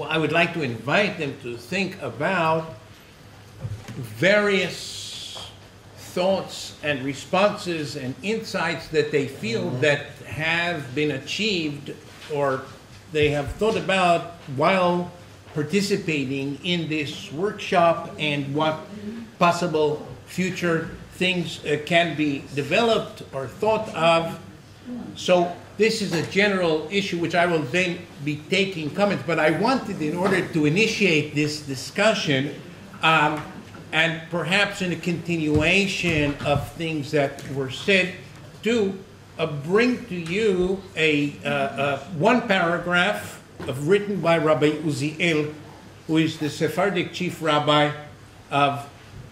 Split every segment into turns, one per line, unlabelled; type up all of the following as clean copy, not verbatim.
I would like to invite them to think about various thoughts and responses and insights that they feel that have been achieved or they have thought about while participating in this workshop, and what possible future things can be developed or thought of. So this is a general issue which I will then be taking comments, but I wanted, in order to initiate this discussion, and perhaps in a continuation of things that were said, to bring to you one paragraph written by Rabbi Uziel, who is the Sephardic chief rabbi of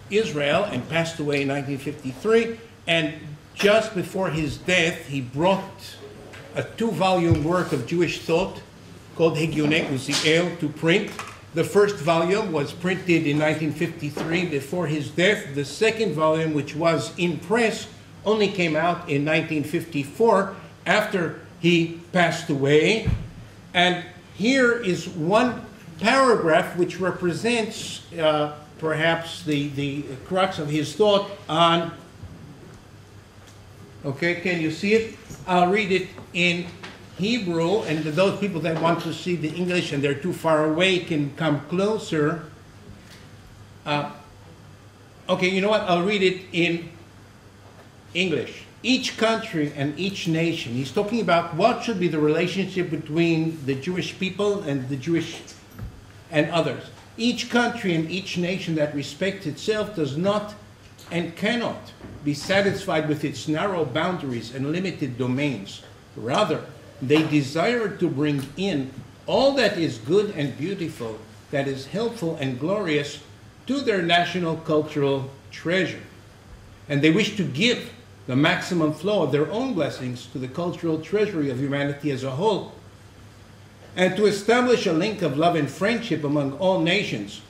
Israel and passed away in 1953. And just before his death, he brought a 2-volume work of Jewish thought called Higyonei Uziel to print. The first volume was printed in 1953 before his death. The second volume, which was in press, only came out in 1954 after he passed away. And here is one paragraph which represents perhaps the crux of his thought on, okay, can you see it? I'll read it in Hebrew, and those people that want to see the English and they're too far away can come closer. Okay, you know what? I'll read it in English. Each country and each nation, he's talking about what should be the relationship between the Jewish people and the Jewish and others. Each country and each nation that respects itself does not and cannot be satisfied with its narrow boundaries and limited domains. Rather, they desire to bring in all that is good and beautiful, that is helpful and glorious, to their national cultural treasure. And they wish to give the maximum flow of their own blessings to the cultural treasury of humanity as a whole, and to establish a link of love and friendship among all nations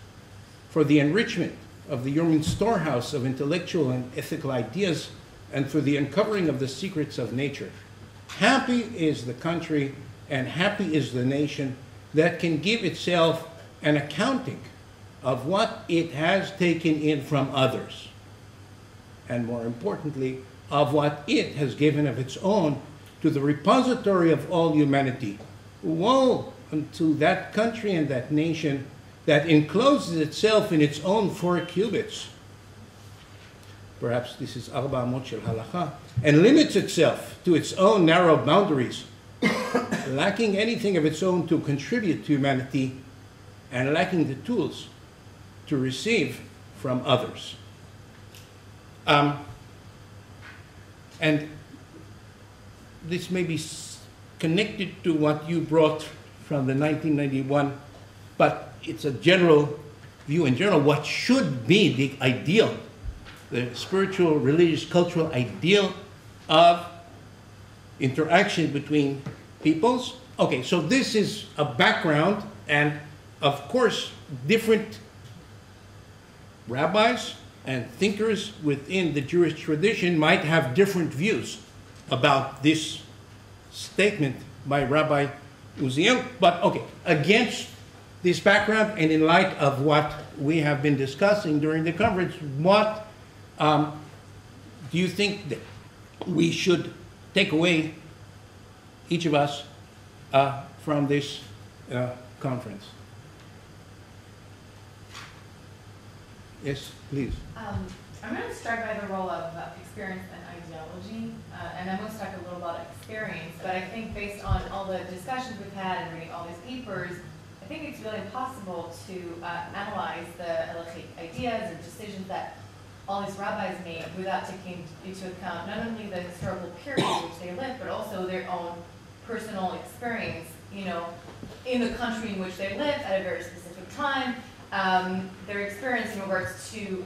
for the enrichment of the human storehouse of intellectual and ethical ideas, and for the uncovering of the secrets of nature. Happy is the country and happy is the nation that can give itself an accounting of what it has taken in from others, and more importantly, of what it has given of its own to the repository of all humanity. Woe unto that country and that nation that encloses itself in its own 4 cubits. Perhaps this is Arba Amot Shel Halakha, and limits itself to its own narrow boundaries, lacking anything of its own to contribute to humanity, and lacking the tools to receive from others. And this may be connected to what you brought from the 1991, but it's a general view in general. What should be the ideal, the spiritual, religious, cultural ideal of interaction between peoples? Okay, so this is a background, and of course, different rabbis and thinkers within the Jewish tradition might have different views about this statement by Rabbi Uziel. But okay, against this background and in light of what we have been discussing during the conference, what do you think that we should take away, each of us, from this conference? Yes, please.
I'm really struck by the role of experience and ideology, and I'm going to talk a little about experience, but I think based on all the discussions we've had and reading all these papers, I think it's really impossible to analyze the halachic ideas and decisions that all these rabbis made without taking into account not only the historical period in which they lived, but also their own personal experience, you know, in the country in which they lived at a very specific time, their experience in regards to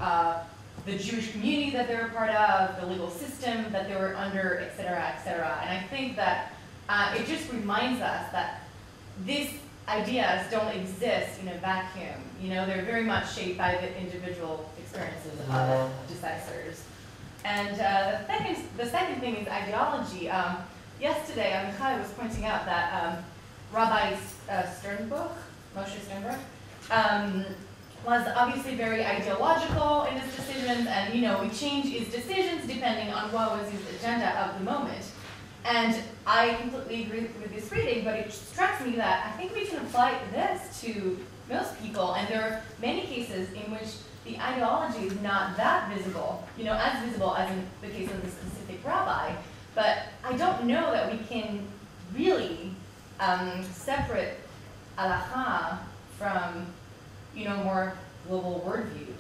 the Jewish community that they were part of, the legal system that they were under, et cetera, et cetera. And I think that it just reminds us that these ideas don't exist in a vacuum. You know, they're very much shaped by the individual experiences of decisors. And the second thing is ideology. Yesterday, Amichai was pointing out that Rabbi Sternbuch, Moshe Sternbuch, was obviously very ideological in his decisions, and he changed his decisions depending on what was his agenda of the moment. And I completely agree with this reading, but it strikes me that I think we can apply this to most people, and there are many cases in which the ideology is not that visible, as visible as in the case of the specific rabbi, but I don't know that we can really separate halakha from, more global worldview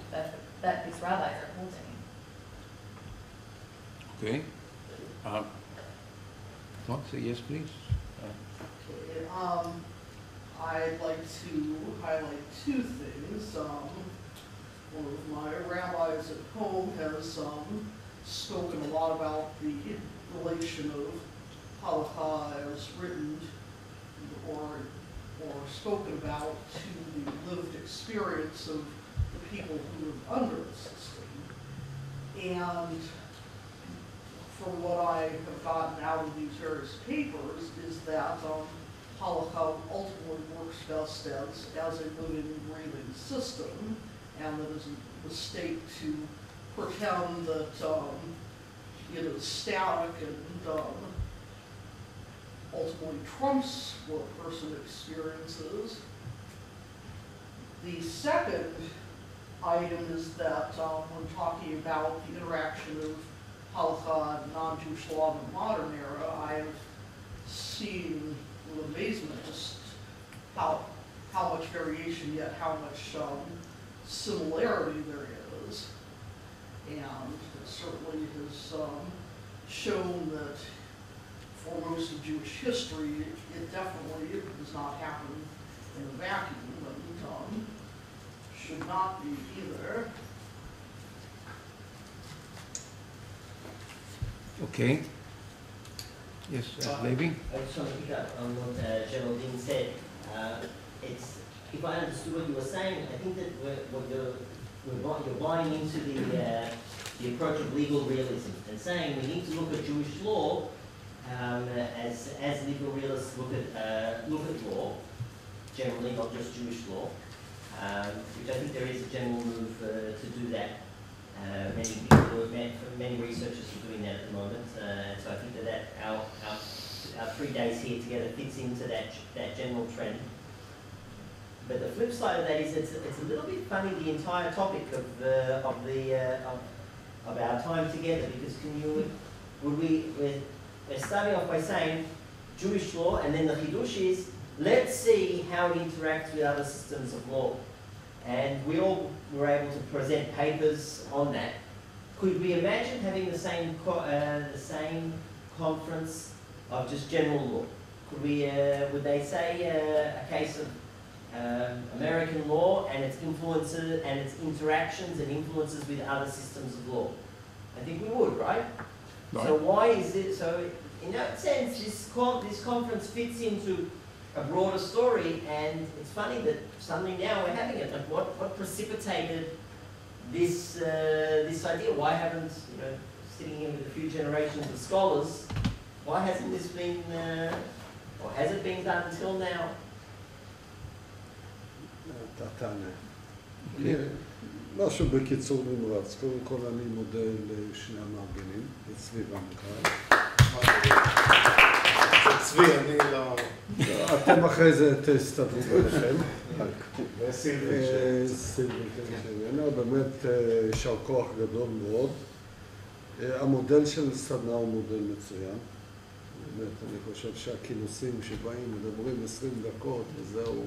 that these rabbis are holding.
Okay. Say yes, please.
Okay. I'd like to highlight two things. One of my rabbis at home has spoken a lot about the relation of halakha as written or spoken about to the lived experience of the people who live under the system. And from what I have gotten out of these various papers is that halakha ultimately works best as a living, breathing system, and that is a mistake to pretend that it is static and ultimately trumps what a person experiences. The second item is that when talking about the interaction of halakha and non-Jewish law in the modern era, I have seen with amazement just how much variation, yet how much similarity there is. And it certainly has shown that for most of Jewish history, it definitely does not happen in a vacuum, and should not be either.
Okay. Yes, Levi?
I just want to pick up on what Geraldine said. If I understood what you were saying, I think that you're buying into the approach of legal realism and saying we need to look at Jewish law as legal realists look at law, generally, not just Jewish law, which I think there is a general move to do that. Many researchers are doing that at the moment, so I think that our 3 days here together fits into that general trend. But the flip side of that is it's a little bit funny, the entire topic of our time together, because we're starting off by saying Jewish law, and then the chidush is let's see how it interacts with other systems of law. And we all were able to present papers on that. Could we imagine having the same conference of just general law? Could we? Would they say a case of American law and its influences and its interactions and influences with other systems of law? I think we would, right? So why is it so? In that sense, this conference fits into a broader story, and it's funny that suddenly now we're having it. Like, what precipitated this idea? Why haven't, sitting here with a few generations of scholars, why hasn't this been, or has it been done until now?
משהו בקיצור נמרץ. קודם כל אני מודה לשני המארגנים, לצבי והמחקר.
צבי, אני לא...
אתם אחרי זה תסתדרו ביניכם.
וסילבן.
באמת יישר כוח גדול מאוד. המודל של סדנה הוא מודל מצוין. באמת, אני חושב שהכינוסים שבאים מדברים 20 דקות, וזהו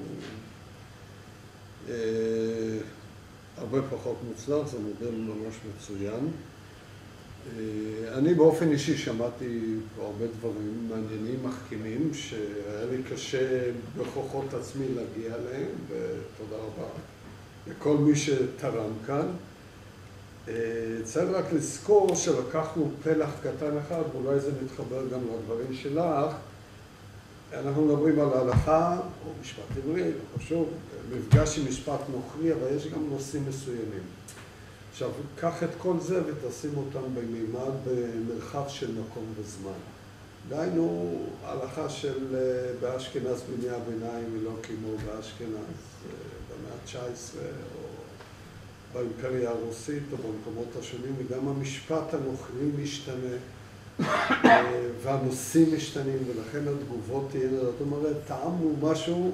הרבה פחות מוצלח, זה מודל ממש מצוין. אני באופן אישי שמעתי פה הרבה דברים מעניינים, מחכימים, שהיה לי קשה בכוחות עצמי להגיע אליהם, ותודה רבה לכל מי שתרם כאן. צריך רק לזכור שלקחנו פלח קטן אחד, ואולי זה מתחבר גם לדברים שלך. אנחנו מדברים על ההלכה, או משפט עברי, לא חשוב, מפגש עם משפט נוכרי, אבל יש גם נושאים מסוימים. עכשיו, קח את כל זה ותשים אותם במימד במרחב של מקום וזמן. דהיינו, ההלכה של באשכנז בימי הביניים היא לא כמו באשכנז במאה ה-19 או באימפריה הרוסית או במקומות השונים, וגם המשפט הנוכרי משתנה והנושאים משתנים, ולכן התגובות תהיינה, זאת אומרת, טעמנו משהו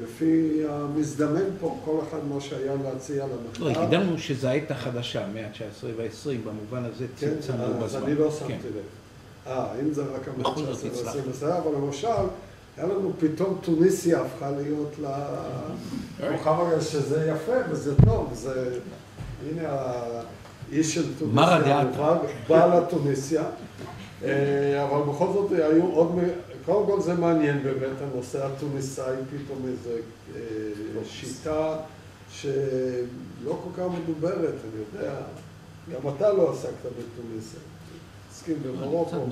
לפי המזדמן פה, כל אחד מה שהיה להציע למחקר.
לא, הקדמנו שזו העת החדשה, המאה ה-19 וה-20, במובן הזה צמצמנו בזמן.
אז אני לא שמתי לב. אם זה רק המאה ה-19 וה-20, אבל למשל, היה לנו פתאום טוניסיה הפכה להיות לכוכב הזה, שזה יפה וזה טוב, הנה האיש של טוניסיה, בא לטוניסיה, אבל בכל זאת היו עוד, קודם כל זה מעניין באמת, הנושא הטוניסאי, פתאום איזו שיטה שלא כל כך מדוברת, אני יודע, גם אתה לא עסקת בטוניסיה, עסקים במרוקו,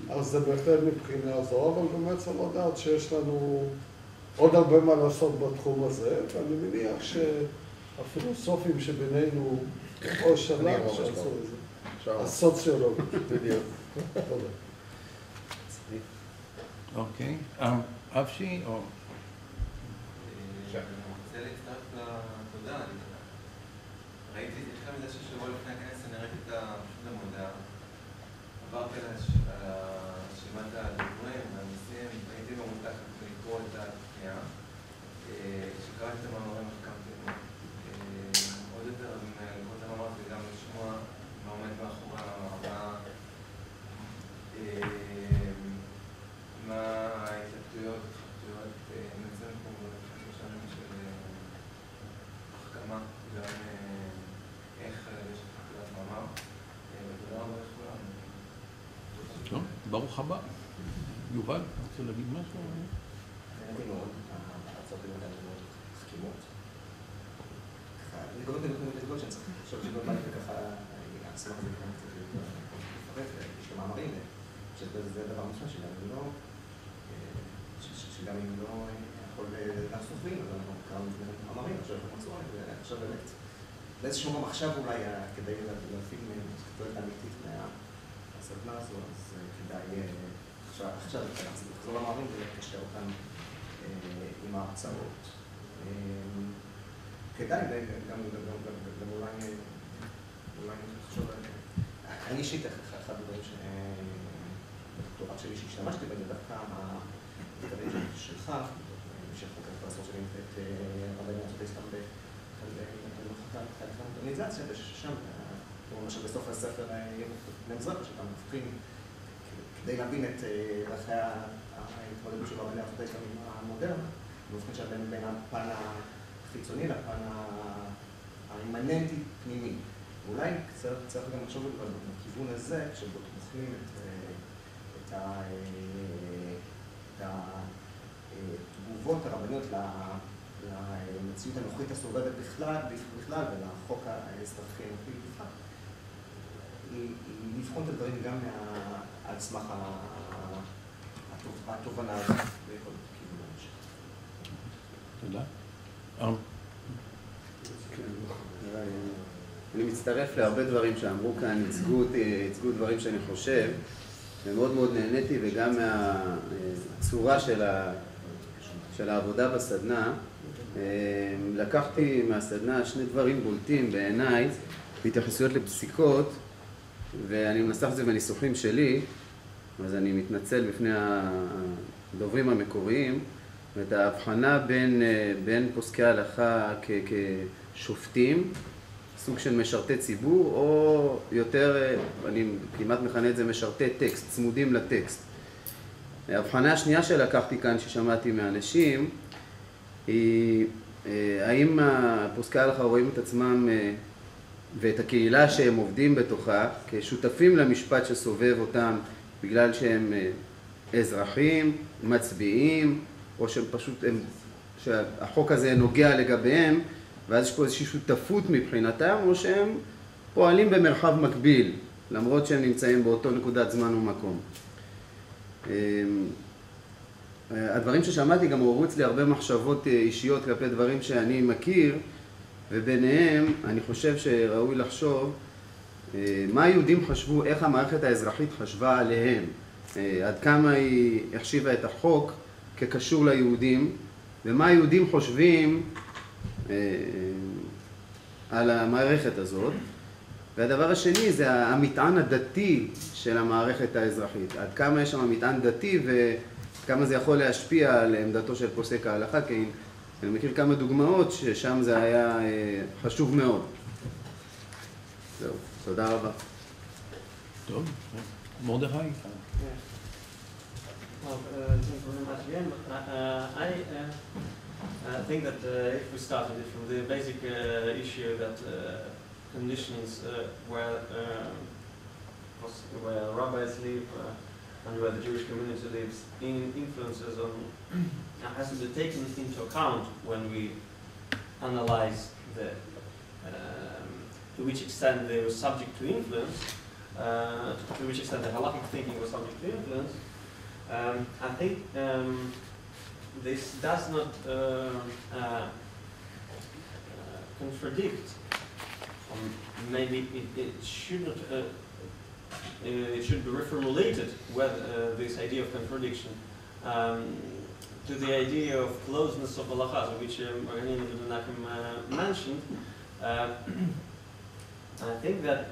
אז זה בהחלט מבחינה זו, אבל באמת צריך לדעת שיש לנו עוד הרבה מה לעשות בתחום הזה, ואני מניח שהפילוסופים שבינינו, או שלב שעשו את זה, הסוציולוגים. תודה.
אוקיי, אבשי או...
אני רוצה להצטרף לתודה. ראיתי את זה מזה ששבוע לפני הכנס, אני ראיתי את המודעה. עברתי על רשימת הדוברים והנושאים, הייתי במותח לקרוא את הפנייה. כשקראתי את המאמרים החכמתי עוד יותר לקרוא את המאמר וגם לשמוע מה עומד מאחורי המאמר. מה ההתלבטויות, נמצאים פה בשלושה ימים של החכמה, גם איך יש חקלת מאמר, ותודה רבה לכולם.
טוב, ברוך הבא. יובל, רוצה להגיד משהו?
נהניתי מאוד, ההרצאות היו מאוד חכימות. אני קודם כל שאני צריך לחשוב שלא בא לי וככה, אשמח את זה כאן קצת לפרט, יש לו מאמרים, שזה דבר משמע שגם אם לא יכול לחשוף בין, אז אנחנו קראנו את מאמרים, עכשיו אנחנו מצאו, ועכשיו באמת, באיזשהו מקום עכשיו אולי כדי להפיק תועלת אמיתית מהסדנה הזו, אז כדאי עכשיו לחזור למאמרים ולקשר אותם עם ההרצאות. כדאי גם אולי לחשוב על זה. אני אישית אחד הדברים בדוקטורט שלי שהשתמשתי בזה דווקא המחקרים שלך, שחוקר בעשור שנים את רבי ארצות האסלאם בחלק המודרניזציה, וששם, למשל בסוף הספר למזרח, שאתם הופכים כדי להבין את דרכי ההתמודדות של רבי ארצות האסלאם עם המודרנה, והופכים שם בין הפן החיצוני לפן האימננטי פנימי. ואולי צריך גם לחשוב בכיוון הזה, כשבוחנים את התגובות הרבניות למציאות הנוכחית הסובבת בכלל ולחוק האזרחי הנוכחי בכלל. היא לבחון את הדברים גם על סמך התובנה הזאת ויכול להיות כיוון המשך.
תודה.
אני מצטרף להרבה דברים שאמרו כאן, ייצגו דברים שאני חושב, ומאוד מאוד נהניתי, וגם מהצורה של העבודה בסדנה. לקחתי מהסדנה שני דברים בולטים בעיניי, בהתייחסויות לפסיקות, ואני מנסח את זה בניסוחים שלי, אז אני מתנצל בפני הדוברים המקוריים, ואת ההבחנה בין פוסקי ההלכה כשופטים, סוג של משרתי ציבור, או יותר, אני כמעט מכנה את זה משרתי טקסט, צמודים לטקסט. ההבחנה השנייה שלקחתי כאן, ששמעתי מאנשים, היא האם פוסקי ההלכה רואים את עצמם ואת הקהילה שהם עובדים בתוכה כשותפים למשפט שסובב אותם בגלל שהם אזרחים, מצביעים, או שהם פשוט, שהחוק הזה נוגע לגביהם, ואז יש פה איזושהי שותפות מבחינתם, או שהם פועלים במרחב מקביל, למרות שהם נמצאים באותו נקודת זמן ומקום. הדברים ששמעתי גם עוררו אצלי הרבה מחשבות אישיות כלפי דברים שאני מכיר, וביניהם אני חושב שראוי לחשוב מה היהודים חשבו, איך המערכת האזרחית חשבה עליהם. עד כמה היא החשיבה את החוק כקשור ליהודים, ומה היהודים חושבים על המערכת הזאת. והדבר השני זה המטען הדתי של המערכת האזרחית. עד כמה יש שם מטען דתי וכמה זה יכול להשפיע על עמדתו של פוסק ההלכה, כי אני מכיר כמה דוגמאות ששם זה היה חשוב מאוד. זהו, תודה רבה.
טוב, מרדכי.
Well, thank you very much again. I think that if we started it from the basic issue that conditions where rabbis live and where the Jewish community lives influences on has to be taken into account when we analyze to which extent they were subject to influence, to which extent the halakhic thinking was subject to influence. I think this does not contradict. Maybe it should not. It should be reformulated with this idea of contradiction to the idea of closeness of halakha, which mentioned. I think that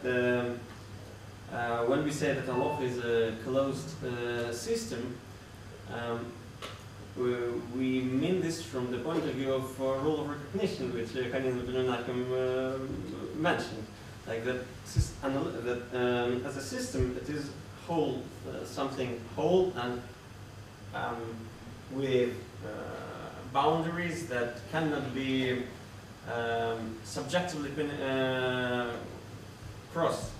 when we say that halakha is a closed system, we mean this from the point of view of rule of recognition, which mentioned. Like that as a system, it is whole, something whole and with boundaries that cannot be subjectively crossed.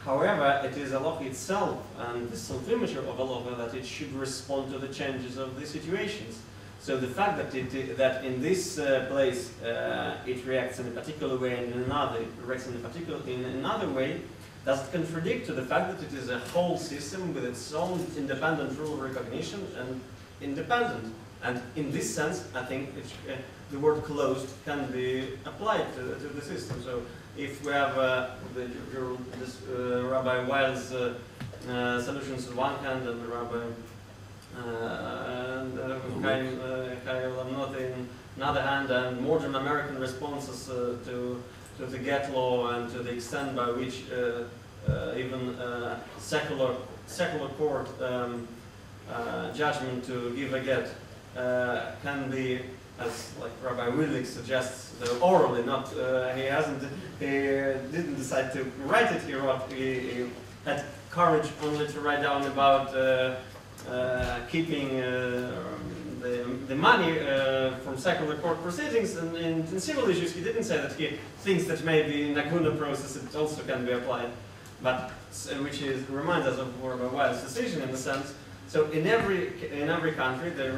However, it is halakha itself and the self-image of halakha that it should respond to the changes of the situations. So the fact that that in this place it reacts in a particular way and in another it reacts in another way doesn't contradict to the fact that it is a whole system with its own independent rule of recognition and independent. And in this sense, I think the word closed can be applied to the system. So if we have Rabbi Weil's solutions on one hand and Rabbi Chaim Lamnoth in another hand, and modern American responses to the get law and to the extent by which even secular court judgment to give a get can be, as like Rabbi Willig suggests, orally, not he didn't decide to write it. He had courage only to write down about keeping the money from secular court proceedings, and in civil issues he didn't say that he thinks that maybe in the Naguna process it also can be applied, but which reminds us of Rabbi Weil's decision in a sense. So in every country they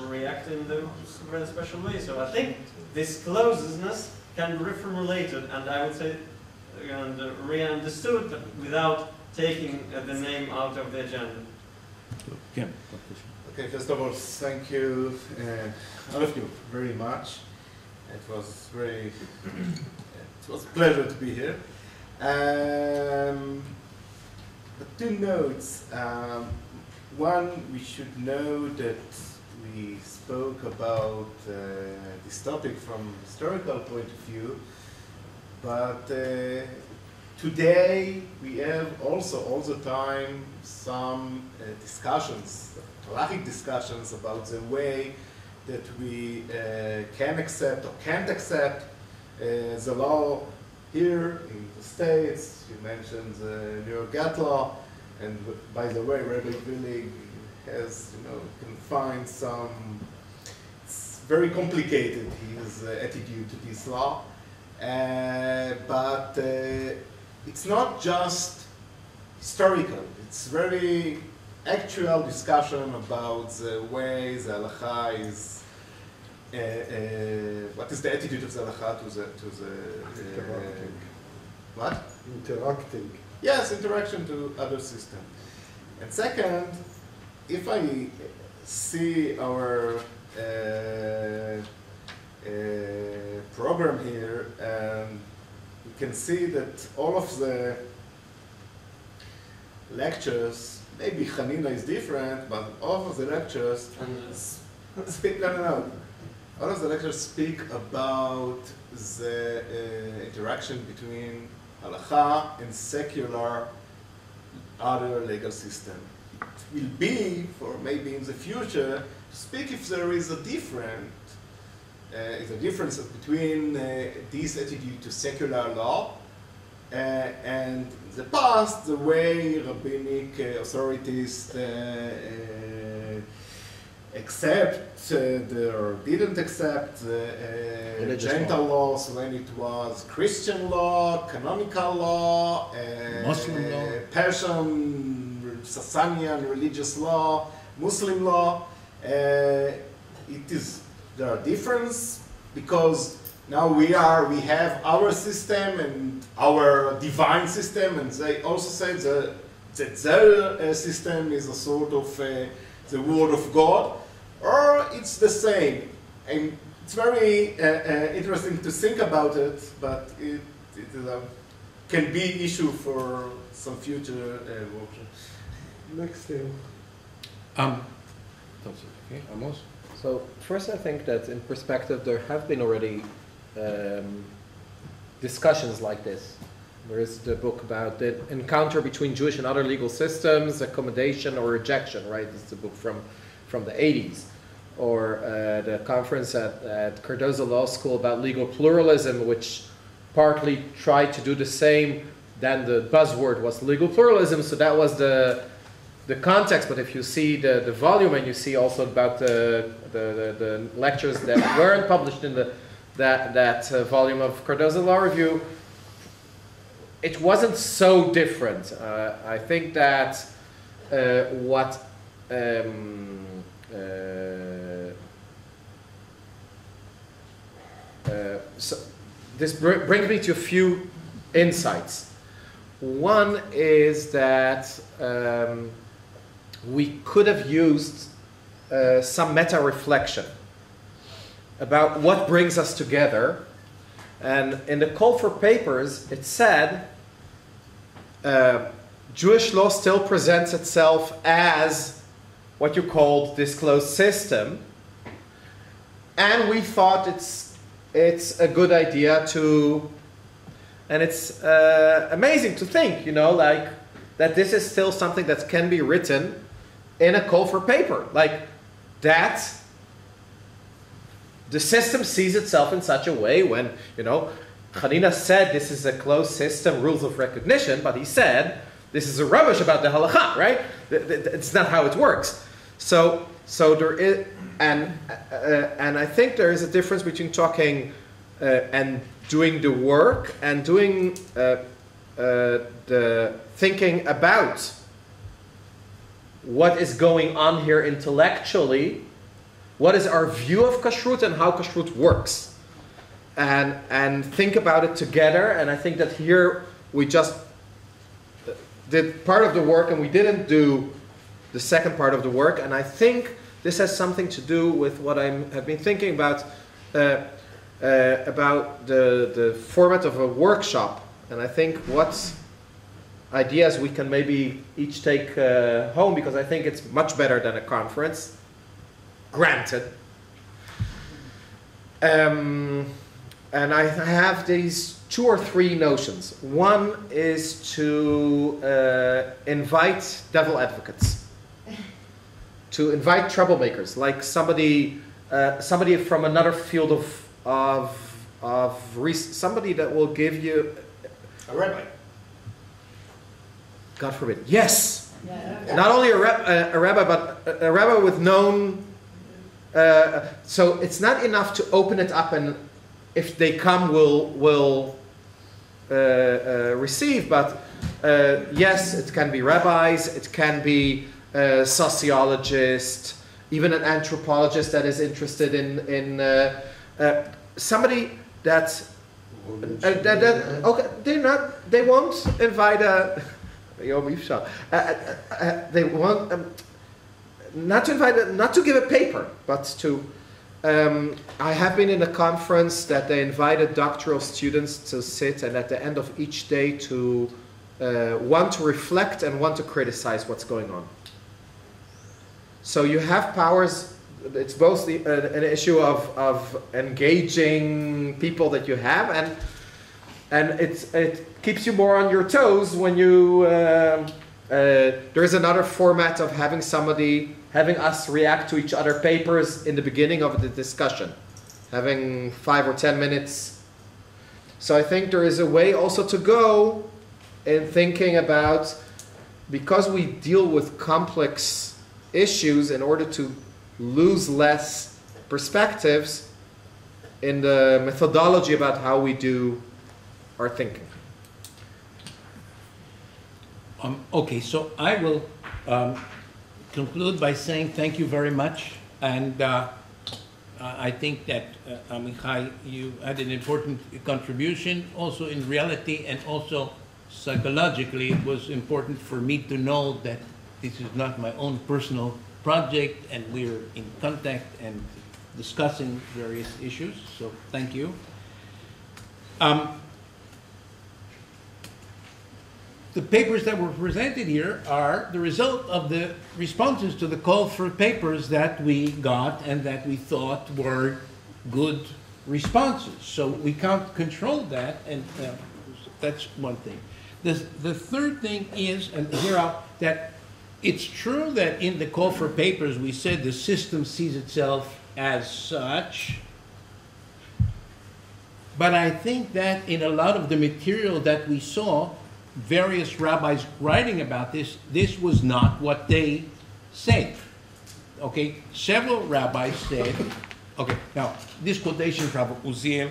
react in a very special way. So I think this closedness can be reformulated and I would say and re-understood without taking the name out of the agenda.
Okay, first of all, thank you, all of you, very much. It was a pleasure to be here. But two notes. One, we should know that we spoke about this topic from historical point of view, but today we have also all the time some discussions, halakhic discussions about the way that we can accept or can't accept the law here in the States. You mentioned the New York GATT law. And by the way, Rabbi Willig has, can find some, it's very complicated, his attitude to this law. But it's not just historical, it's very actual discussion about the way the halakha is, what is the attitude of the halakha to the what?
Interacting.
Yes, interaction to other systems. And second, if I see our program here, we can see that all of the lectures, maybe Hanina is different, but all of the lectures speak, no. All of the lectures speak about the interaction between halakha and secular other legal system. It will be, for maybe in the future, to speak if there is a difference between this attitude to secular law and in the past, the way rabbinic authorities accept or didn't accept genital laws when it was Christian law, canonical law,
Muslim law,
Persian, Sasanian religious law, Muslim law. There are differences because now we have our system and our divine system, and they also say that their system is a sort of the word of God, or it's the same. And it's very interesting to think about it, but it can be issue for some future workshop.
Next thing.
Okay, Amos?
So first I think that in perspective there have been already discussions like this. There is the book about the encounter between Jewish and other legal systems, accommodation or rejection, right? It's a book from the 80s. Or the conference at Cardozo Law School about legal pluralism, which partly tried to do the same. Then the buzzword was legal pluralism, so that was the context. But if you see the volume, and you see also about the lectures that weren't published in that volume of Cardozo Law Review, it wasn't so different. I think that so this brings me to a few insights. One is that we could have used some meta-reflection about what brings us together. And in the call for papers, it said, Jewish law still presents itself as what you called disclosed system. And we thought it's a good idea to, and it's amazing to think, like that this is still something that can be written in a call for paper. Like that the system sees itself in such a way when, Hanina said this is a closed system, rules of recognition, but he said this is a rubbish about the halakha, right? It's not how it works. So there is, and I think there is a difference between talking and doing the work and doing the thinking about what is going on here intellectually. What is our view of kashrut and how kashrut works? And think about it together. And I think that here we just did part of the work and we didn't do the second part of the work. And I think this has something to do with what I have been thinking about the format of a workshop. And I think what ideas we can maybe each take home, because I think it's much better than a conference. Granted. And I have these 2 or 3 notions. One is to invite devil advocates, to invite troublemakers, like somebody from another field somebody that will give you
a rabbi.
God forbid. Yes.
Yeah.
Not only a rabbi, but a rabbi with known. So it's not enough to open it up and if they come, we'll receive. But yes, it can be rabbis, it can be sociologists, even an anthropologist that is interested in somebody that okay, they won't invite a they won't. Not to give a paper, but to, I have been in a conference that they invited doctoral students to sit and at the end of each day to one to reflect and one to criticize what's going on. So you have powers. It's both an issue of engaging people that you have, and it keeps you more on your toes when you. There is another format of having us react to each other's papers in the beginning of the discussion, having 5 or 10 minutes. So I think there is a way also to go in thinking about, because we deal with complex issues, in order to lose less perspectives in the methodology about how we do our thinking.
Okay, so I will conclude by saying thank you very much, and I think that Amichai, you had an important contribution also in reality, and also psychologically it was important for me to know that this is not my own personal project, and we're in contact and discussing various issues, so thank you. The papers that were presented here are the result of the responses to the call for papers that we got and that we thought were good responses. So we can't control that, and that's one thing. The third thing is, and here that it's true that in the call for papers we said the system sees itself as such, but I think that in a lot of the material that we saw, various rabbis writing about this was not what they said. Okay, several rabbis said, okay, now this quotation from Uziel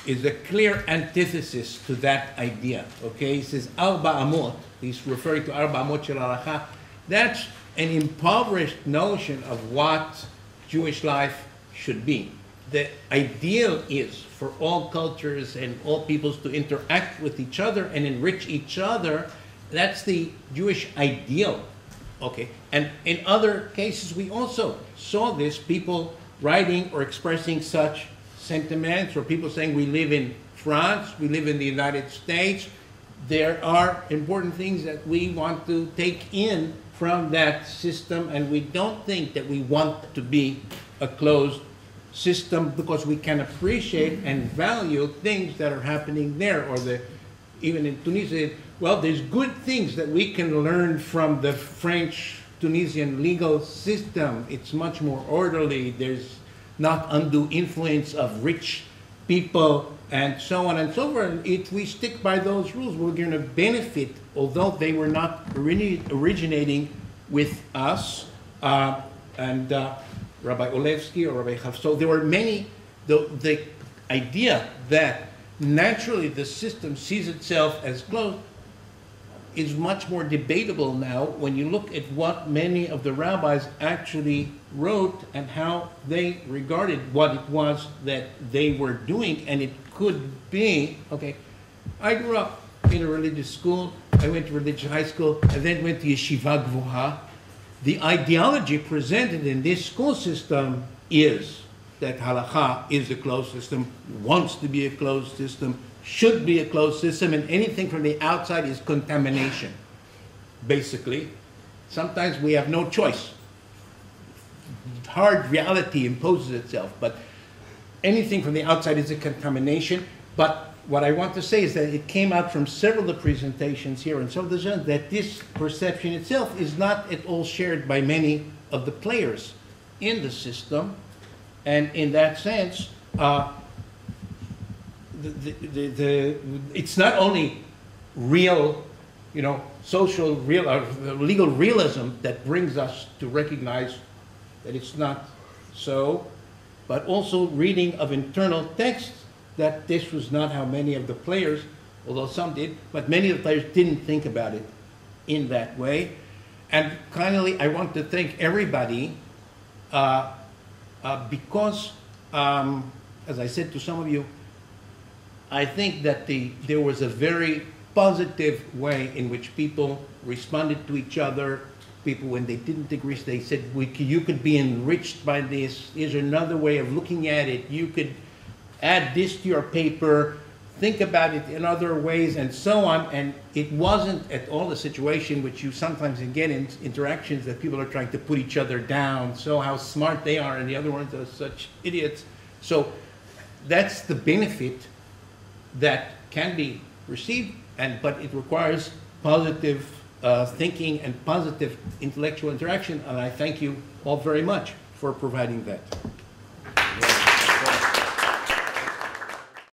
is a clear antithesis to that idea. Okay, he says, Arba Amot, he's referring to Arba Amot shel Halakha. That's an impoverished notion of what Jewish life should be. The ideal is for all cultures and all peoples to interact with each other and enrich each other. That's the Jewish ideal. Okay, and in other cases we also saw this, people writing or expressing such sentiments, or people saying we live in France, we live in the United States. There are important things that we want to take in from that system, and we don't think that we want to be a closed system, because we can appreciate and value things that are happening there, or even in Tunisia, well, there's good things that we can learn from the French Tunisian legal system. It's much more orderly. There's not undue influence of rich people and so on and so forth. If we stick by those rules, we're going to benefit, although they were not originating with us. Rabbi Olevsky or Rabbi Chav. So there were many, the idea that naturally the system sees itself as closed is much more debatable now when you look at what many of the rabbis actually wrote and how they regarded what it was that they were doing. And it could be, okay, I grew up in a religious school, I went to religious high school, and then went to Yeshiva Gvuha. The ideology presented in this school system is that halakha is a closed system, wants to be a closed system, should be a closed system, and anything from the outside is contamination, basically. Sometimes we have no choice. Hard reality imposes itself, but anything from the outside is a contamination. But what I want to say is that it came out from several of the presentations here and some of the gens that this perception itself is not at all shared by many of the players in the system. And in that sense, it's not only real, social legal realism that brings us to recognize that it's not so, but also reading of internal texts that this was not how many of the players, although some did, but many of the players didn't think about it in that way. And finally, I want to thank everybody because, as I said to some of you, I think that there was a very positive way in which people responded to each other. People, when they didn't agree, they said, you could be enriched by this. Here's another way of looking at it. You could add this to your paper. think about it in other ways, and so on. And it wasn't at all a situation which you sometimes get in interactions that people are trying to put each other down, so how smart they are, and the other ones are such idiots. So that's the benefit that can be received, but it requires positive thinking and positive intellectual interaction, and I thank you all very much for providing that.